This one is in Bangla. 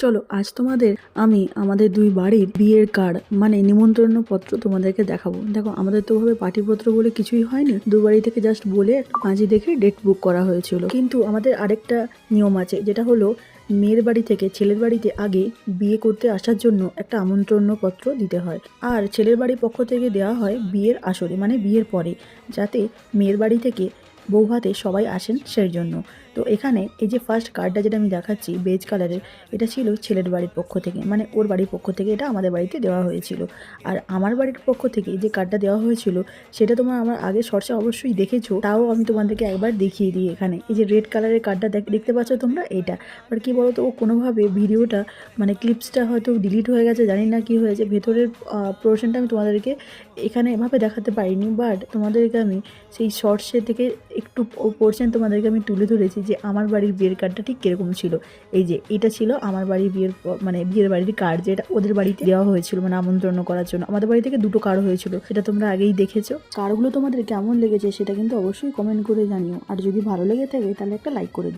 চলো আজ তোমাদের আমি আমাদের দুই বাড়ির বিয়ের কার্ড মানে নিমন্ত্রণ পত্র তোমাদেরকে দেখাবো। দেখো আমাদের তো ভাবে পার্টিপত্র বলে কিছুই হয়নি, দু বাড়ি থেকে জাস্ট বলে একটা পাঁজি দেখে ডেট বুক করা হয়েছিল। কিন্তু আমাদের আরেকটা নিয়ম আছে, যেটা হলো মেয়ের বাড়ি থেকে ছেলের বাড়িতে আগে বিয়ে করতে আসার জন্য একটা আমন্ত্রণ পত্র দিতে হয়, আর ছেলের বাড়ির পক্ষ থেকে দেওয়া হয় বিয়ের আসরে মানে বিয়ের পরে, যাতে মেয়ের বাড়ি থেকে বউ ভাতে সবাই আসেন সেই জন্য। তো এখানে এই যে ফার্স্ট কার্ডটা যেটা আমি দেখাচ্ছি বেজ কালারের, এটা ছিল ছেলের বাড়ির পক্ষ থেকে, মানে ওর বাড়ির পক্ষ থেকে এটা আমাদের বাড়িতে দেওয়া হয়েছিল। আর আমার বাড়ির পক্ষ থেকে যে কার্ডটা দেওয়া হয়েছিল সেটা তোমরা আমার আগে শর্টসে অবশ্যই দেখেছো, তাও আমি তোমাদেরকে একবার দেখিয়ে দিই। এখানে এই যে রেড কালারের কার্ডটা দেখতে পাচ্ছ তোমরা, এটা আর কি বলতো, ও কোনোভাবে ভিডিওটা মানে ক্লিপসটা হয়তো ডিলিট হয়ে গেছে, জানি না কি হয়েছে, ভেতরের পোর্শনটা আমি তোমাদেরকে এখানে এভাবে দেখাতে পারিনি, বাট তোমাদেরকে আমি সেই শর্টসে থেকে একটু পোর্শন তোমাদেরকে আমি তুলে ধরেছি যে আমার বাড়ির বিয়ের কার্ডটা ঠিক কিরকম ছিল। এই যে এটা ছিল আমার বাড়ির বিয়ের মানে বিয়ের বাড়ির কার্ড, যেটা ওদের বাড়িতে দেওয়া হয়েছিল মানে আমন্ত্রণ করার জন্য। আমাদের বাড়ি থেকে দুটো কার্ড হয়েছিল, সেটা তোমরা আগেই দেখেছো। কার্ডগুলো তোমাদের কেমন লেগেছে সেটা কিন্তু অবশ্যই কমেন্ট করে জানিও, আর যদি ভালো লেগে থাকে তাহলে একটা লাইক করে দিও।